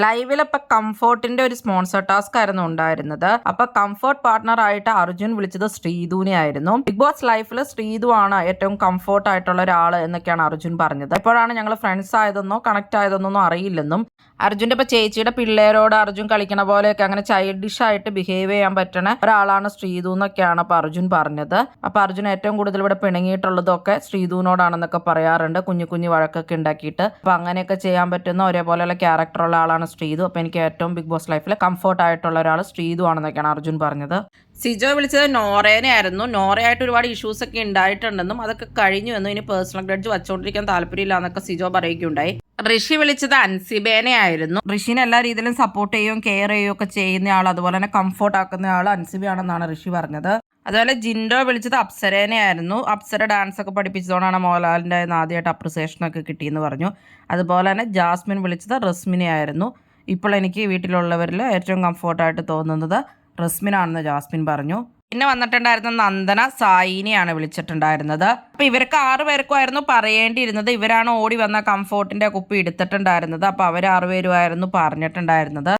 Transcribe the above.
ലൈവിൽ ഇപ്പൊ കംഫോർട്ടിന്റെ ഒരു സ്പോൺസർ ടാസ്ക് ആയിരുന്നു ഉണ്ടായിരുന്നത്. അപ്പൊ കംഫോർട്ട് പാർട്ണർ ആയിട്ട് അർജുൻ വിളിച്ചത് ശ്രീധുവിനെ ആയിരുന്നു. ബിഗ് ബോസ് ലൈഫിൽ ശ്രീധു ആണ് ഏറ്റവും കംഫോർട്ട് ആയിട്ടുള്ള ഒരാള് എന്നൊക്കെയാണ് അർജുൻ പറഞ്ഞത്. എപ്പോഴാണ് ഞങ്ങൾ ഫ്രണ്ട്സ് ആയതെന്നോ കണക്ട് ആയതെന്നോ അറിയില്ലെന്നും അർജുന്റെ ഇപ്പൊ ചേച്ചിയുടെ പിള്ളേരോട് അർജുൻ കളിക്കണ പോലെയൊക്കെ അങ്ങനെ ചൈൽഡിഷ് ആയിട്ട് ബിഹേവ് ചെയ്യാൻ പറ്റണ ഒരാളാണ് ശ്രീധു എന്നൊക്കെയാണ് അപ്പൊ അർജുൻ പറഞ്ഞത്. അപ്പൊ അർജുൻ ഏറ്റവും കൂടുതൽ ഇവിടെ പിണങ്ങിയിട്ടുള്ളതൊക്കെ ശ്രീധുവിനോടാണെന്നൊക്കെ പറയാറുണ്ട്, കുഞ്ഞു കുഞ്ഞു വഴക്കൊക്കെ ഉണ്ടാക്കിയിട്ട്. അപ്പൊ അങ്ങനെയൊക്കെ ചെയ്യാൻ പറ്റുന്ന ഒരേപോലെയുള്ള ക്യാരക്ടറുള്ള ആളാണ് ശ്രീധു. അപ്പൊ എനിക്ക് ഏറ്റവും ബിഗ് ബോസ് ലൈഫിൽ കംഫോർട്ട് ആയിട്ടുള്ള ഒരാൾ ശ്രീധു ആണെന്നൊക്കെയാണ് അർജുൻ പറഞ്ഞത്. സിജോ വിളിച്ചത് നോറേനെ ആയിരുന്നു. നോറയായിട്ട് ഒരുപാട് ഇഷ്യൂസ് ഒക്കെ ഉണ്ടായിട്ടുണ്ടെന്നും അതൊക്കെ കഴിഞ്ഞു എന്നും ഇനി പേഴ്സണൽ ഗ്രഡ്ജ് വച്ചുകൊണ്ടിരിക്കാൻ താല്പര്യമില്ല എന്നൊക്കെ സിജോ പറയുകയുണ്ടായി. ഋഷി വിളിച്ചത് അൻസിബേനെ ആയിരുന്നു. ഋഷിനെ എല്ലാ രീതിയിലും സപ്പോർട്ട് ചെയ്യുകയും കെയർ ചെയ്യുകയും ഒക്കെ ചെയ്യുന്ന ആൾ, അതുപോലെ തന്നെ കംഫോർട്ട് ആക്കുന്ന ആൾ അൻസിബയാണെന്നാണ് ഋഷി പറഞ്ഞത്. അതുപോലെ ജിൻഡോ വിളിച്ചത് അപ്സരേനെ ആയിരുന്നു. അപ്സര ഡാൻസ് ഒക്കെ പഠിപ്പിച്ചതുകൊണ്ടാണ് മോഹൻലാലിൻ്റെ ആദ്യമായിട്ട് അപ്രിസിയേഷൻ ഒക്കെ കിട്ടിയെന്ന് പറഞ്ഞു. അതുപോലെ തന്നെ ജാസ്മിൻ വിളിച്ചത് റസ്മിനെ ആയിരുന്നു. ഇപ്പോൾ എനിക്ക് വീട്ടിലുള്ളവരിൽ ഏറ്റവും കംഫോർട്ടായിട്ട് തോന്നുന്നത് റസ്മിനാണെന്ന് ജാസ്മിൻ പറഞ്ഞു. പിന്നെ വന്നിട്ടുണ്ടായിരുന്ന നന്ദന സായിനെയാണ് വിളിച്ചിട്ടുണ്ടായിരുന്നത്. അപ്പൊ ഇവർക്ക് 6 പേർക്കുമായിരുന്നു പറയേണ്ടിയിരുന്നത്. ഇവരാണ് ഓടി വന്ന കംഫോർട്ടിന്റെ കുപ്പി എടുത്തിട്ടുണ്ടായിരുന്നത്. അപ്പൊ അവർ 6 പേരുമായിരുന്നു പറഞ്ഞിട്ടുണ്ടായിരുന്നത്.